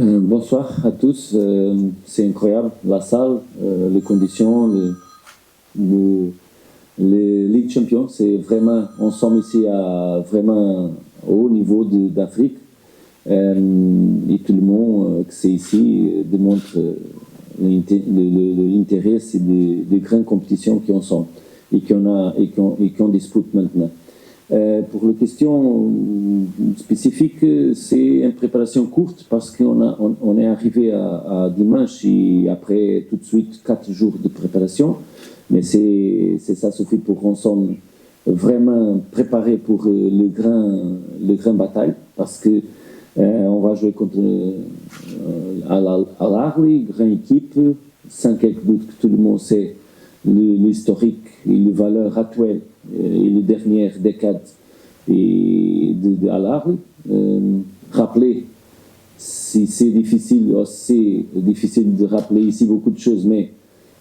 Bonsoir à tous. C'est incroyable la salle, les conditions, le- les Ligues Champions. C'est vraiment, on sommes ici à vraiment haut niveau d'Afrique. Et tout le monde que c'est ici démontre l'intérêt des grandes compétitions qui en sont et qu'on dispute maintenant. Pour les questions spécifiques, c'est une préparation courte parce on est arrivé à dimanche et après tout de suite 4 jours de préparation. Mais ça suffit pour qu'on soit vraiment préparé pour les grandes batailles parce que on va jouer contre Al-Ahly, grande équipe, sans quelques doute que tout le monde sait l'historique et les valeurs actuelles et les dernières décades de Al-Ahly. Rappeler, si c'est difficile de rappeler ici beaucoup de choses, mais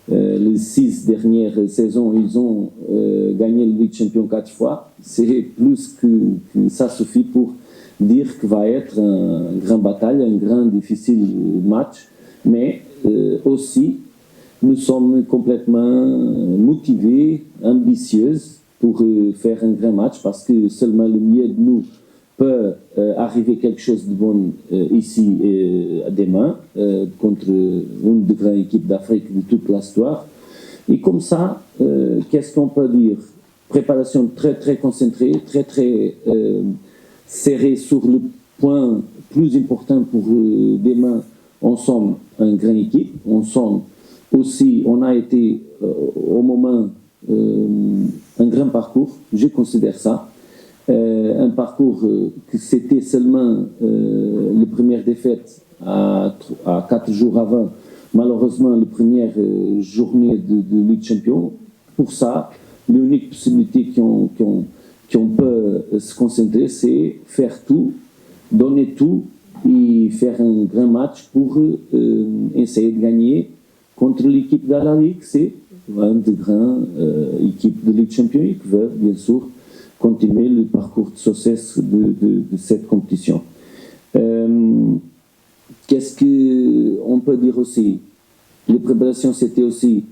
les 6 dernières saisons, ils ont gagné le Ligue Champion 4 fois. C'est plus que ça suffit pour dire que va être une grande bataille, un grand difficile match, mais aussi nous sommes complètement motivés, ambitieux pour faire un grand match parce que seulement le mieux de nous peut arriver quelque chose de bon ici demain contre une des grandes équipes d'Afrique de toute l'histoire. Et comme ça, qu'est-ce qu'on peut dire? Préparation très très concentrée, très très serrée sur le point plus important pour demain. On sommes une grande équipe, on a été au moment un grand parcours, je considère ça. Un parcours que c'était seulement la première défaite à 4 jours avant, malheureusement la première journée de Ligue Champion. Pour ça, l'unique possibilité qu'on peut se concentrer, c'est faire tout, donner tout et faire un grand match pour essayer de gagner contre l'équipe d'Al-Ahly, c'est une des grandes équipes de Ligue Champion qui veut bien sûr continuer le parcours de succès de cette compétition. Qu'est-ce qu'on peut dire aussi? La préparation, c'était aussi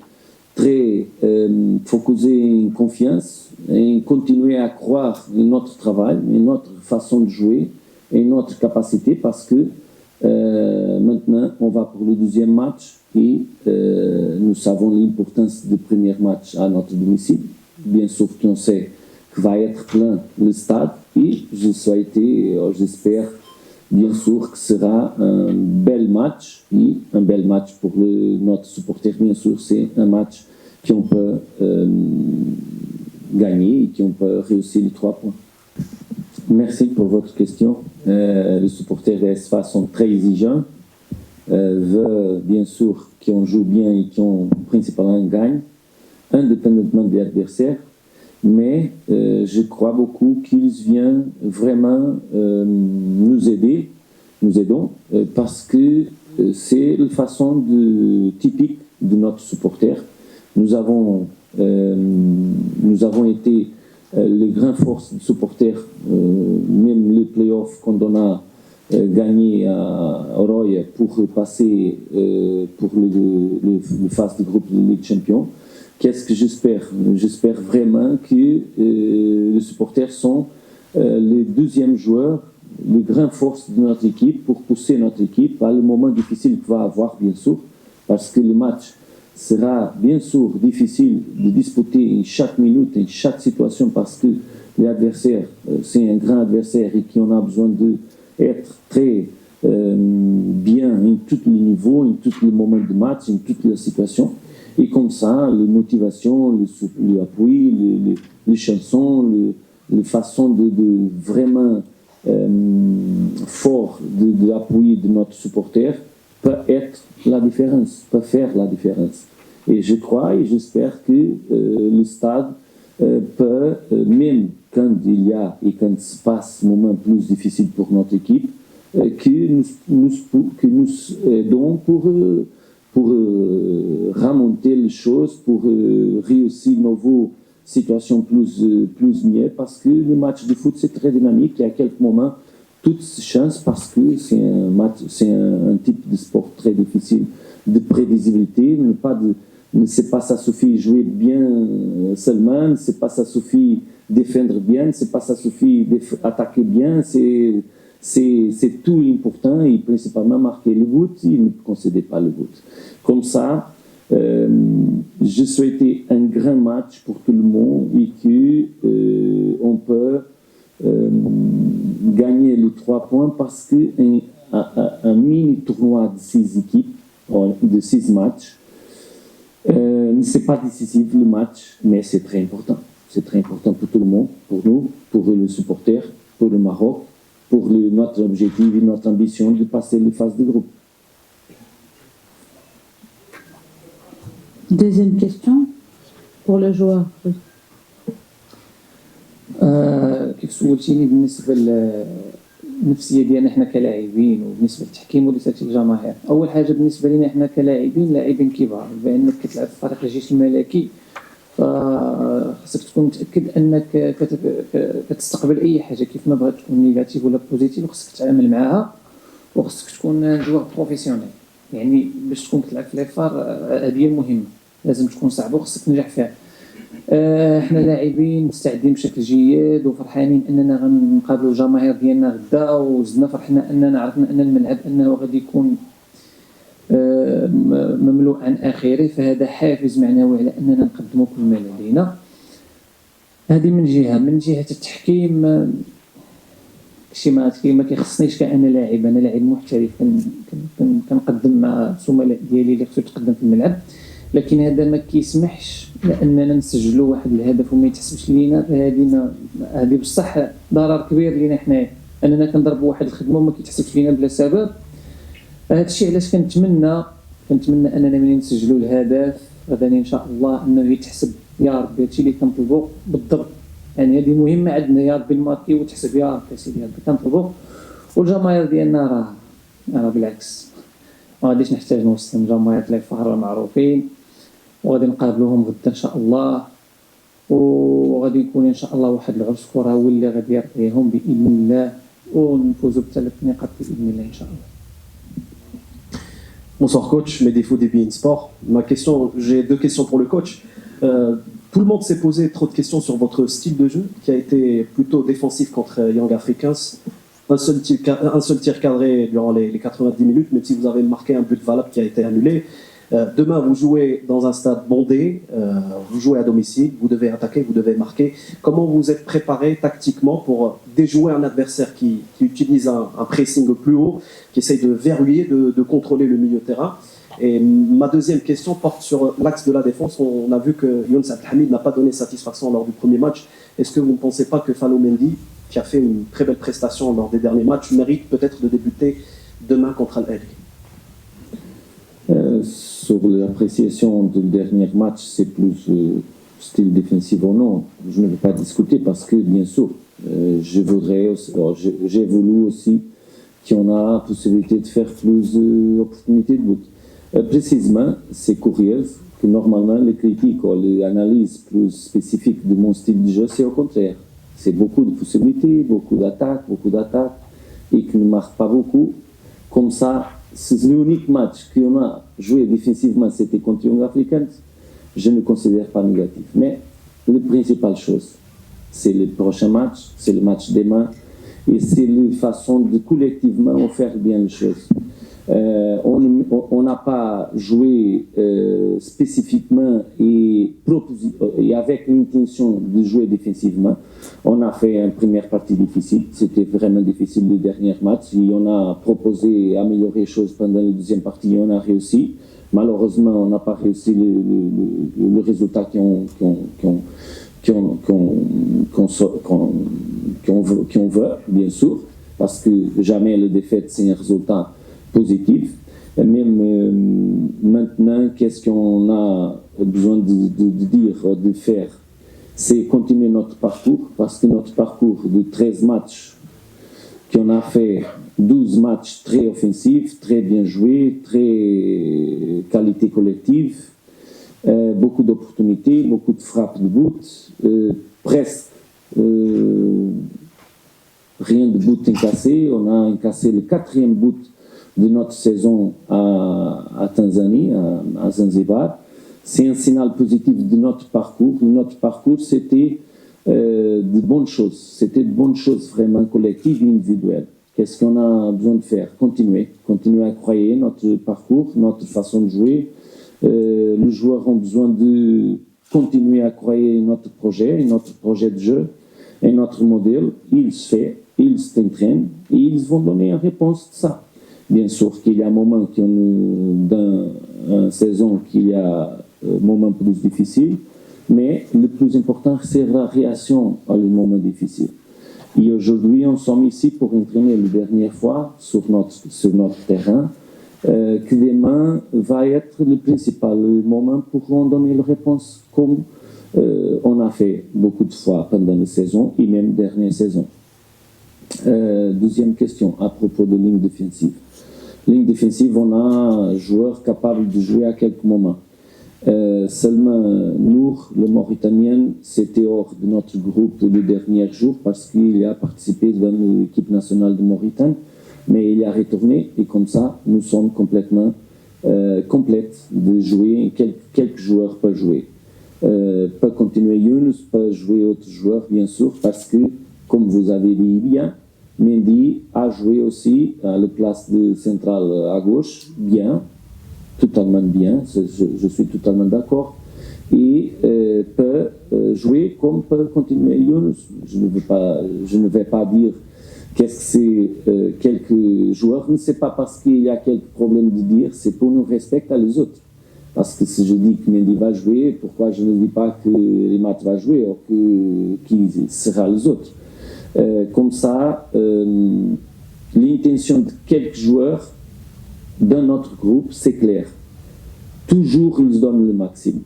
très focusée en confiance et continuer à croire en notre travail, en notre façon de jouer et notre capacité parce que maintenant, on va pour le deuxième match et nous savons l'importance du premier match à notre domicile. Bien sûr qu'on sait que va être plein le stade et j'espère bien sûr que ce sera un bel match et un bel match pour notre supporter. Bien sûr, c'est un match qu'on peut gagner et qu'on peut réussir les 3 points. Merci pour votre question. Les supporters de SFA sont très exigeants, veulent bien sûr qu'on joue bien et qu'on principalement gagne, indépendamment de l'adversaire. Mais je crois beaucoup qu'ils viennent vraiment nous aidons, parce que c'est la façon typique de notre supporter. Nous avons été les grandes forces de supporters, même les playoffs quand on a gagné à Roya pour passer pour le phase de groupe de Ligue Champion. Qu'est-ce que j'espère? J'espère vraiment que les supporters sont les deuxièmes joueurs, les grandes forces de notre équipe pour pousser notre équipe à le moment difficile qu'il va avoir, bien sûr, parce que le match sera bien sûr difficile de disputer en chaque minute, en chaque situation, parce que l'adversaire, c'est un grand adversaire et qu'on a besoin d'être très bien en tous les niveaux, en tous les moments de match, en toutes les situations. Et comme ça, la motivation, l'appui, les chansons, les façons de vraiment fort d'appuyer de notre supporter peut être la différence, peut faire la différence. Et je crois et j'espère que le stade peut, même quand il y a et quand se passe un moment plus difficile pour notre équipe, que nous aidons pour remonter les choses, pour réussir nos situations plus mieux, parce que le match de foot, c'est très dynamique et à quelques moments, toutes chances parce que c'est un match, c'est un type de sport très difficile de prévisibilité. C'est pas ça suffit jouer bien seulement, c'est pas ça suffit défendre bien, c'est pas ça suffit attaquer bien, c'est tout important et principalement marquer le but et ne concéder pas le but. Comme ça, je souhaitais un grand match pour tout le monde et que on peut gagner les 3 points parce qu'un mini tournoi de 6 équipes, de 6 matchs, c'est pas décisif le match, mais c'est très important. C'est très important pour tout le monde, pour nous, pour les supporters, pour le Maroc, pour notre objectif et notre ambition de passer les phases de groupe. Deuxième question pour le joueur. كيف سولتيني بالنسبه للنفسيه ديالنا حنا كلاعبين وبالنسبه للتحكيم وليست الجماهير. اول حاجه بالنسبه لنا حنا لاعبين كبار بانك كتلعب في فريق الجيش الملكي فخاصك تكون متاكد انك كتستقبل اي حاجه كيف ما بغات تكون نيجاتيف ولا بوزيتيف وخاصك تتعامل معها وخاصك تكون جوار بروفيسيونيل. يعني باش تكون كتلعب في ليفار هذه المهمه لازم تكون صعبه وخاصك تنجح فيها. احنا لاعبين مستعدين بشكل جيد وفرحانين اننا غنقابلوا الجماهير ديالنا غدا وزدنا فرحنا اننا عرفنا ان الملعب انه غادي يكون مملوء عن اخره فهذا حافز معنوي على اننا نقدموا كل ما لدينا. هذه من جهه التحكيم شي ما كيخصنيش كأنا لاعب، انا لاعب محترف كنقدم مع الزملاء ديالي اللي خصو يتقدم في الملعب، لكن هذا ما كيسمحش لاننا نسجلوا واحد الهدف وما يتحسبش لينا. هذه بصح ضرر كبير لينا حنايا اننا كنضربوا واحد الخدمه وما كيتحسبش لينا بلا سبب. هذا الشيء علاش كنتمنى اننا ملي نسجلوا الهدف غدا ان شاء الله انه يتحسب يا ربي هادشي اللي كنطلبوا بالضبط. يعني هذه مهمه عندنا يا ربي الماركي وتحسب يا ربي سيدي هذا كنطلبوا. والجماهير ديالنا راه بالعكس ما غاديش نحتاج نوصل جماهير ليفار معروفين وغادي نقابلوهم غدا ان شاء الله وغادي يكون ان شاء الله واحد العرس كروي اللي غادي يرضيهم باذن الله ونفوزوا ب3 نقاط باذن الله ان شاء الله. Bonsoir coach, Medefo d'EBN Sport. J'ai 2 questions pour le coach. Tout le monde s'est posé trop de questions sur votre style de jeu qui a été plutôt défensif contre Young Africans. Un seul tir cadré durant les 90 minutes, même si vous avez marqué un but valable qui a été annulé. Demain, vous jouez dans un stade bondé, vous jouez à domicile, vous devez attaquer, vous devez marquer. Comment vous êtes préparé tactiquement pour déjouer un adversaire qui utilise un pressing plus haut, qui essaye de verrouiller, de contrôler le milieu de terrain? Et ma deuxième question porte sur l'axe de la défense. On a vu que Younes Abdelhamid n'a pas donné satisfaction lors du premier match. Est-ce que vous ne pensez pas que Fano Mendy, qui a fait une très belle prestation lors des derniers matchs, mérite peut-être de débuter demain contre Al-Ahly? Sur l'appréciation du dernier match, c'est plus style défensif ou non, je ne vais pas discuter parce que, bien sûr, j'ai voulu aussi qu'on a la possibilité de faire plus d'opportunités de but. Précisément, c'est curieux que normalement les critiques ou les analyses plus spécifiques de mon style de jeu, c'est au contraire. C'est beaucoup de possibilités, beaucoup d'attaques, et qui ne marquent pas beaucoup. Comme ça, c'est l'unique match qu'on a joué défensivement, c'était contre Young Africans. Je ne considère pas négatif. Mais la principale chose, c'est le prochain match, c'est le match demain, et c'est la façon de collectivement faire bien les choses. On n'a pas joué spécifiquement et avec l'intention de jouer défensivement. On a fait une première partie difficile, c'était vraiment difficile le dernier match et on a proposé d'améliorer les choses pendant la deuxième partie et on a réussi. Malheureusement, on n'a pas réussi le résultat qu'on veut, bien sûr, parce que jamais la défaite c'est un résultat positif. Même maintenant, qu'est-ce qu'on a besoin de dire, de faire, c'est continuer notre parcours, parce que notre parcours de 13 matchs, qu'on a fait 12 matchs très offensifs, très bien joués, très qualité collective, beaucoup d'opportunités, beaucoup de frappes de but, presque rien de but encassé. On a encassé le 4e but de notre saison à Tanzanie, à Zanzibar. C'est un signal positif de notre parcours. Notre parcours, c'était de bonnes choses. C'était de bonnes choses vraiment collectives et individuelles. Qu'est-ce qu'on a besoin de faire? Continuer à croire notre parcours, notre façon de jouer. Les joueurs ont besoin de continuer à croire notre projet de jeu et notre modèle. Ils se font, ils s'entraînent et ils vont donner une réponse de ça. Bien sûr qu'il y a un moment dans une saison qu'il y a un moment plus difficile, mais le plus important, c'est la réaction à le moment difficile. Et aujourd'hui, on sommes ici pour entraîner la dernière fois sur notre terrain, que demain va être le principal moment pour en donner la réponse, comme on a fait beaucoup de fois pendant la saison et même dernière saison. Deuxième question, à propos de ligne défensive. Ligne défensive, on a un joueur capable de jouer à quelques moments. Seulement, Nour, le Mauritanien, c'était hors de notre groupe le dernier jour parce qu'il a participé dans l'équipe nationale de Mauritanie, mais il a retourné et comme ça, nous sommes complètement complètes de jouer. Quelques joueurs peuvent jouer. Peut continuer Younous, peut jouer autres joueurs, bien sûr, parce que, comme vous avez dit bien, Mendy a joué aussi à la place de central à gauche, bien, totalement bien, je suis totalement d'accord, et peut jouer comme peut continuer Younous. Je ne vais pas dire qu'est-ce que c'est quelques joueurs, mais ce n'est pas parce qu'il y a quelques problèmes de dire, c'est pour nous respecter les autres. Parce que si je dis que Mendy va jouer, pourquoi je ne dis pas que Rimat va jouer ou qui sera les autres? Comme ça, l'intention de quelques joueurs dans notre groupe, c'est clair. Toujours, ils donnent le maximum.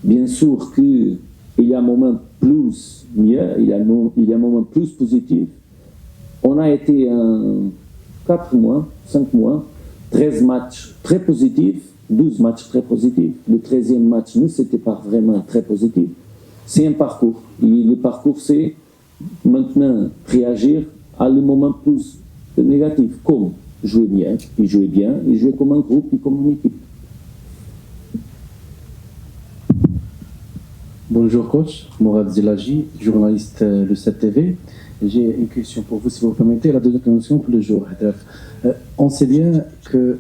Bien sûr qu'il y a un moment plus mieux, il y a un moment plus positif. On a été 4 mois, 5 mois, 13 matchs très positifs, 12 matchs très positifs. Le 13e match ne c'était pas vraiment très positif. C'est un parcours. Et le parcours, c'est maintenant réagir à le moment plus négatif, comme jouer bien, et jouer comme un groupe et comme une équipe. Bonjour coach, Mourad Zilaji, journaliste le 7TV. J'ai une question pour vous si vous permettez, la deuxième question pour le jour. On sait bien que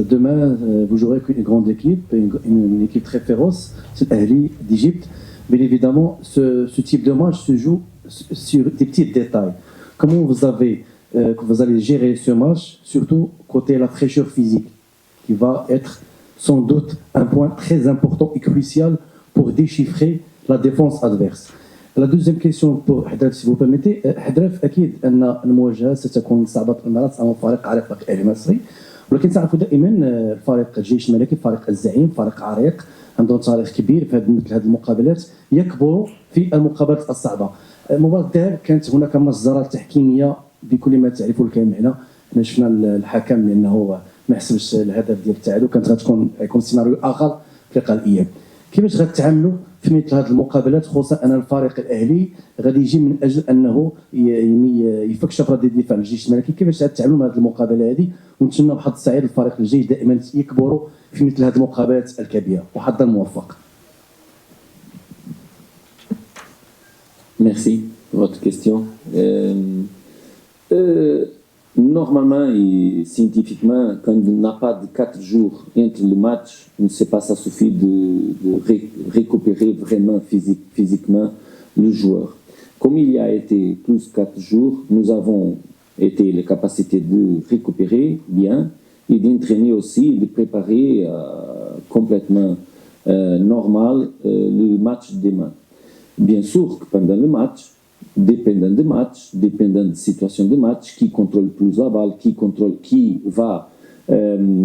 demain vous jouerez avec une grande équipe, une équipe très féroce, c'est l'Ahli d'Égypte. Bien évidemment, ce type de match se joue sur des petits détails. Comment vous allez gérer ce match, surtout côté la fraîcheur physique, qui va être sans doute un point très important et crucial pour déchiffrer la défense adverse. La deuxième question pour حدرف si vous permettez. حدرف أكيد أن المواجهة ستكون صعبة المرات أمام فريق عريق الأهلي المصري، ولكن تعرفوا دائما فريق الجيش الملكي فريق الزعيم فريق عريق عندهم تاريخ كبير في مثل هذه المقابلات، يكبروا في المقابلات الصعبة. مباراة الذهاب كانت هناك مجزرات تحكيمية بكل ما تعرفوا الكلمة. هنا شفنا الحكم لأنه ما حسبش الهدف ديال التعادل، كانت غيكون سيناريو آخر في لقاء الإياب. كيفاش غتعاملوا في مثل هذه المقابلات، خصوصا ان الفريق الاهلي غادي يجي من اجل انه يعني يفك شفره ديال الدفاع الجيش الملكي؟ كيفاش غتعاملوا مع هذه المقابله هذه؟ ونتمنى بحظ سعيد الفريق الجيش دائما يكبروا في مثل هذه المقابلات الكبيره، وحظا موفق. Merci pour votre question. Normalement et scientifiquement, quand il n'y a pas de 4 jours entre le match, on ne sait pas, ça suffit de récupérer vraiment physiquement le joueur. Comme il y a été plus 4 jours, nous avons été la capacité de récupérer bien et d'entraîner aussi, de préparer complètement normal le match demain. Bien sûr que pendant le match, dépendant de la situation de match, qui contrôle plus la balle, qui va,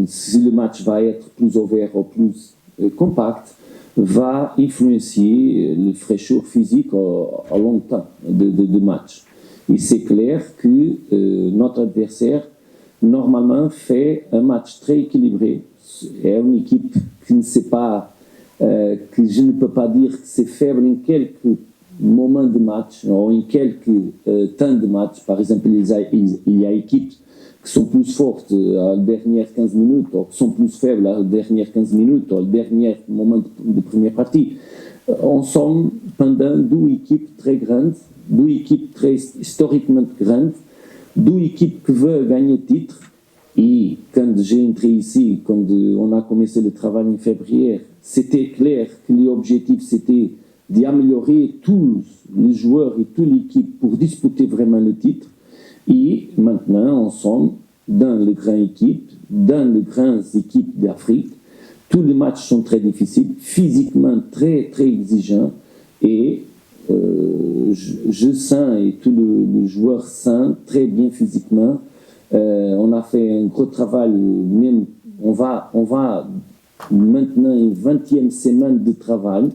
si le match va être plus ouvert ou plus compact, va influencer la fraîcheur physique à long temps de match. Et c'est clair que notre adversaire, normalement, fait un match très équilibré. C'est une équipe qui ne sait pas, que je ne peux pas dire que c'est faible en quelques moments de match, ou en quelques temps de match, par exemple, il y a équipes qui sont plus fortes à la dernière 15 minutes, ou qui sont plus faibles à la dernière 15 minutes, ou au dernier moment de première partie. On sommes pendant deux équipes très grandes, deux équipes très historiquement grandes, deux équipes qui veulent gagner le titre. Et quand j'ai entré ici, quand on a commencé le travail en février, c'était clair que l'objectif c'était d'améliorer tous les joueurs et toute l'équipe pour disputer vraiment le titre. Et maintenant, on sommes dans les grandes équipes, dans les grandes équipes d'Afrique. Tous les matchs sont très difficiles, physiquement très, très exigeants. Et je sens, et tous les joueurs sentent très bien physiquement. On a fait un gros travail, même on va maintenant une 20e semaine de travail.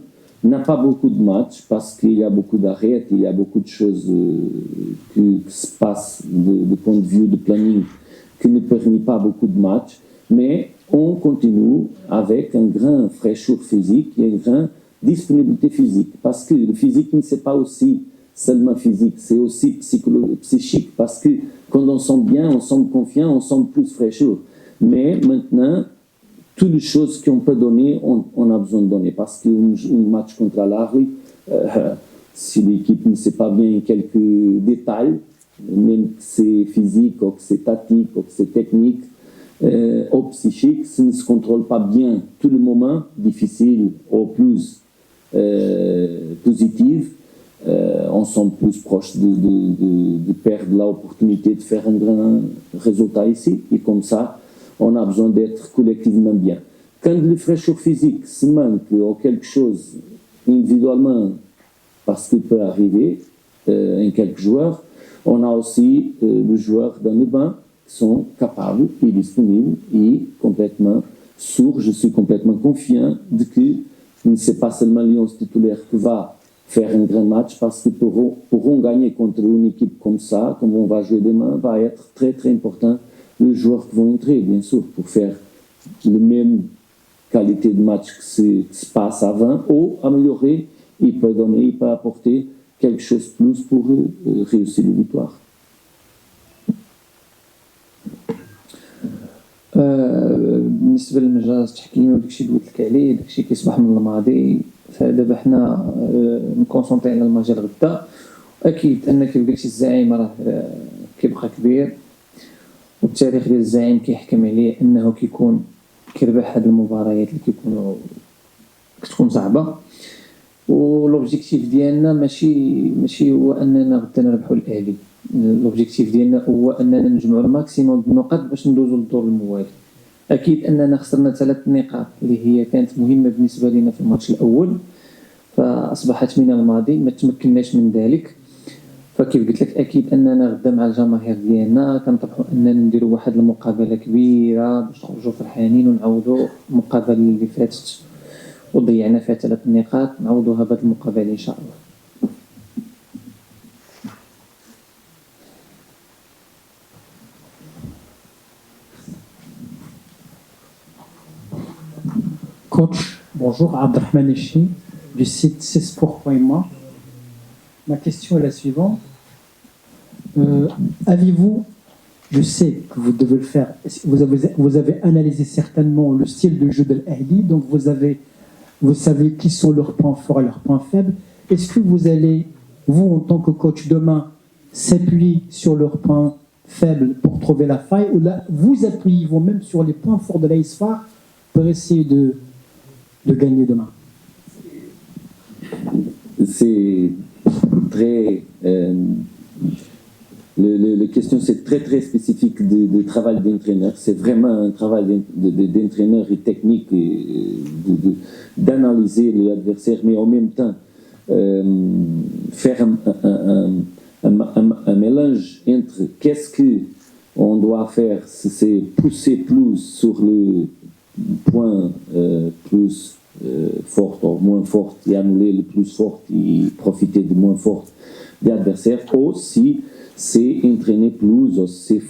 Il n'y a pas beaucoup de matchs parce qu'il y a beaucoup d'arrêts, il y a beaucoup de choses qui se passent de point de vue de planning qui ne permet pas beaucoup de matchs. Mais on continue avec un grand fraîcheur physique et une grande disponibilité physique. Parce que le physique, c'est pas aussi seulement physique, c'est aussi psychique. Parce que quand on sent bien, on sent confiant, on sent plus fraîcheur. Mais maintenant, toutes les choses qu'on peut donner, on a besoin de donner. Parce qu'un match contre l'Arri, si l'équipe ne sait pas bien quelques détails, même que c'est physique, ou que c'est tactique, ou que c'est technique, ou psychique, si on ne se contrôle pas bien tout le moment, difficile ou plus positif, on semble plus proche de perdre l'opportunité de faire un grand résultat ici. Et comme ça, on a besoin d'être collectivement bien. Quand le fraîcheur physique se manque ou quelque chose individuellement, parce qu'il peut arriver en quelques joueurs, on a aussi les joueurs dans le banc qui sont capables et disponibles et complètement sûrs. Je suis complètement confiant de que ce n'est pas seulement Lyon titulaire qui va faire un grand match, parce que pourront gagner contre une équipe comme ça, comme on va jouer demain, va être très très important les joueurs qui vont entrer, bien sûr, pour faire la même qualité de match qui se passe avant, ou améliorer, il peut donner, il peut apporter quelque chose de plus pour réussir la victoire. بالنسبه للمجال التحكيمي وداكشي اللي قلت لك عليه داكشي كيصبح من الماضي. فدابا حنا نكونسونطري على المجال غدا. اكيد ان كيف قلتي الزعيم راه كيبقى كبير، والتاريخ ديال الزعيم كيحكم عليه انه كيكون كيربح هاد المباريات اللي كتكون صعبه. ولوبجيكتيف ديالنا ماشي هو اننا غدا نربحوا الاهلي. لوبجيكتيف ديالنا هو اننا نجمعوا الماكسيموم د النقاط باش ندوزوا للدور الموالي. اكيد اننا خسرنا 3 نقاط اللي هي كانت مهمه بالنسبه لنا في الماتش الاول، فاصبحت من الماضي، ما تمكناش من ذلك. فكيف قلت لك اكيد اننا غدا مع الجماهير ديالنا كنطمحوا اننا نديروا واحد المقابله كبيره باش نخرجوا فرحانين ونعوضوا المقابله اللي فاتت وضيعنا فيها 3 نقاط، نعوضوها بهذه المقابله ان شاء الله. Coach, bonjour, Abdelrahman Echi du site csport.ma. Ma question est la suivante. Avez-vous, je sais que vous devez le faire, vous avez analysé certainement le style de jeu de l'Ahli, donc vous savez qui sont leurs points forts et leurs points faibles. Est-ce que vous allez, vous en tant que coach demain, s'appuyer sur leurs points faibles pour trouver la faille, ou là, vous appuyez vous-même sur les points forts de l'Aïsfar pour essayer de gagner demain? C'est très... la question, c'est très très spécifique du travail d'entraîneur. C'est vraiment un travail d'entraîneur et technique d'analyser l'adversaire, mais en même temps faire un mélange entre qu'est-ce qu'on doit faire, si c'est pousser plus sur le point plus fort ou moins fort et annuler le plus fort et profiter du moins fort des adversaires, ou si c'est entraîner plus, ou c'est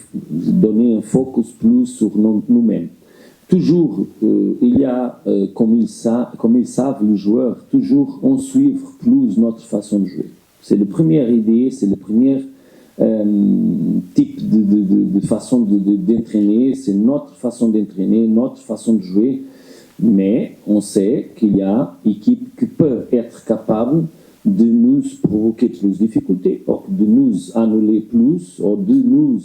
donner un focus plus sur nous-mêmes. toujours, il y a, comme ils savent, les joueurs, toujours on suivre plus notre façon de jouer. C'est la première idée, c'est le premier type de façon d'entraîner, c'est notre façon d'entraîner, notre façon de jouer, mais on sait qu'il y a une équipe qui peut être capable de nous provoquer plus de difficultés, ou de nous annuler plus, ou de nous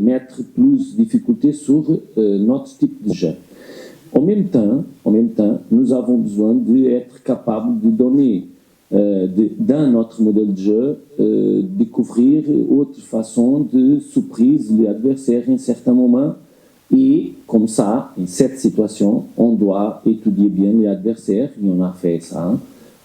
mettre plus de difficultés sur notre type de jeu. En même temps, nous avons besoin d'être capables de donner, dans notre modèle de jeu, découvrir autre façon de surprise l'adversaire à un certain moment. Et comme ça, en cette situation, on doit étudier bien l'adversaire, et on a fait ça,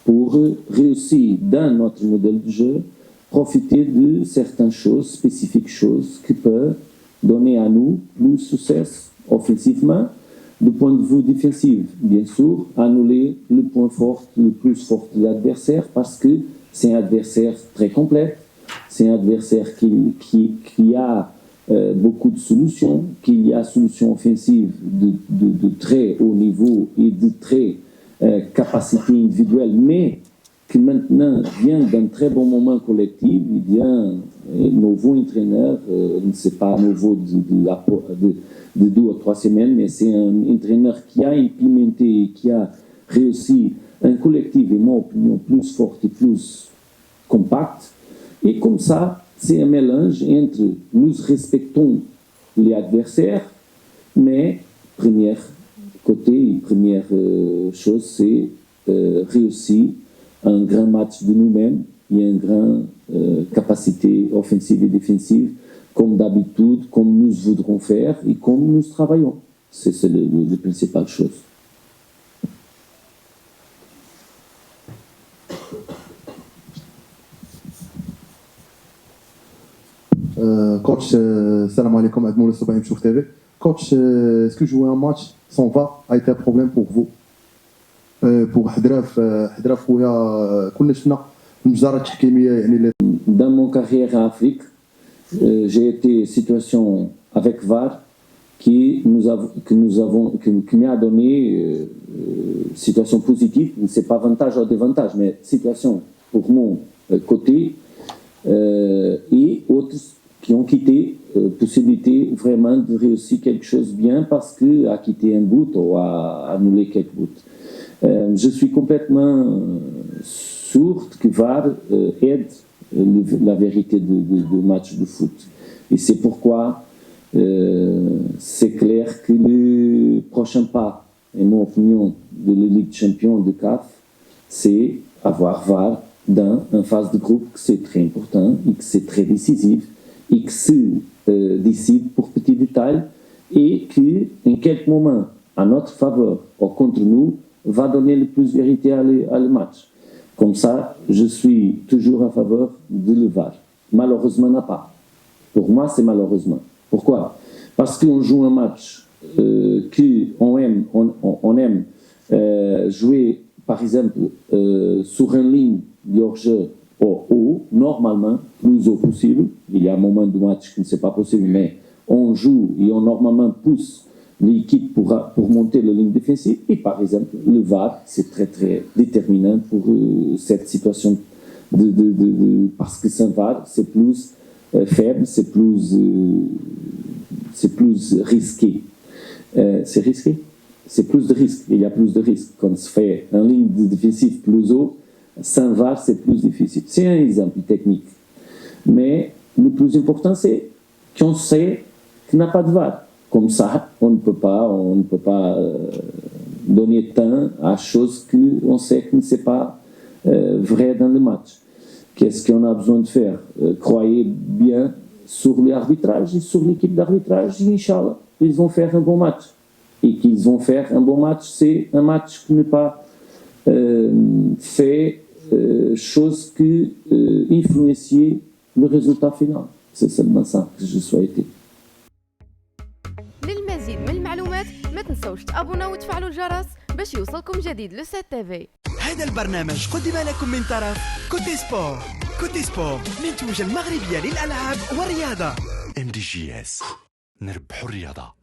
pour réussir dans notre modèle de jeu, profiter de certaines choses, spécifiques choses, qui peuvent donner à nous plus de succès offensivement, du point de vue défensif. Bien sûr, annuler le point fort, le plus fort de l'adversaire, parce que c'est un adversaire très complet, c'est un adversaire qui a beaucoup de solutions, qu'il y a solutions offensives de très haut niveau et de très capacité individuelle, mais qui maintenant vient d'un très bon moment collectif, il vient un nouveau entraîneur, ne sais pas nouveau de 2 ou 3 semaines, mais c'est un entraîneur qui a implémenté, qui a réussi un collectif, et mon opinion, plus fort et plus compact. Et comme ça, c'est un mélange entre nous respectons les adversaires, mais première chose, c'est réussir un grand match de nous-mêmes et une grande capacité offensive et défensive, comme d'habitude, comme nous voudrons faire et comme nous travaillons. C'est la principale chose. Coach, salam alaikum, Admoul Sobaim Chouf TV. Coach, est-ce que jouer un match sans VAR a été un problème pour vous? Pour Hadraf, dans mon carrière en Afrique, j'ai été en situation avec VAR qui m'a donné situation positive. Ce n'est pas avantage ou désavantage, mais situation pour mon côté et autres qui ont quitté possibilité vraiment de réussir quelque chose bien parce qu'à quitter un bout ou à annuler quelques bouts. Je suis complètement sûr que VAR aide la vérité du match de foot. Et c'est pourquoi c'est clair que le prochain pas, en mon opinion, de la Ligue des Champions de CAF, c'est avoir VAR dans une phase de groupe, que c'est très important et que c'est très décisif et que se décide pour petits détails et que, en quelques moments, à notre faveur ou contre nous, va donner le plus de vérité à le match. Comme ça, je suis toujours à faveur de le VAR. Malheureusement, n'a pas. Pour moi, c'est malheureusement. Pourquoi? Parce qu'on joue un match qu'on aime jouer, par exemple, sur une ligne de hors-jeu haut, normalement, plus haut possible. Il y a un moment du match qui ne c'est pas possible, mais on joue et on normalement pousse l'équipe pour monter la ligne défensive. Et par exemple, le VAR, c'est très très déterminant pour cette situation parce que sans VAR, c'est plus faible, c'est plus risqué. C'est risqué? C'est plus de risque. Il y a plus de risques. Quand on se fait une ligne défensive plus haut, sans VAR, c'est plus difficile. C'est un exemple technique. Mais le plus important, c'est qu'on sait qu'il n'y a pas de VAR. Comme ça, on ne peut pas donner temps à choses qu'on sait que ne sont pas vraies dans le match. Qu'est-ce qu'on a besoin de faire? Croyez bien sur l'arbitrage et sur l'équipe d'arbitrage, et Inch'Allah, ils vont faire un bon match. Et qu'ils vont faire un bon match, c'est un match qui n'est pas fait chose qui influencie le résultat final. C'est seulement ça que je souhaitais. للمزيد من المعلومات ما تنسوش تابوناو وتفعلوا الجرس باش يوصلكم جديد لو سات تيفي. هذا البرنامج قدم لكم من طرف كوتي سبور. كوتي سبور منتوجة المغربية للألعاب والرياضة. MDGS نربحوا الرياضة.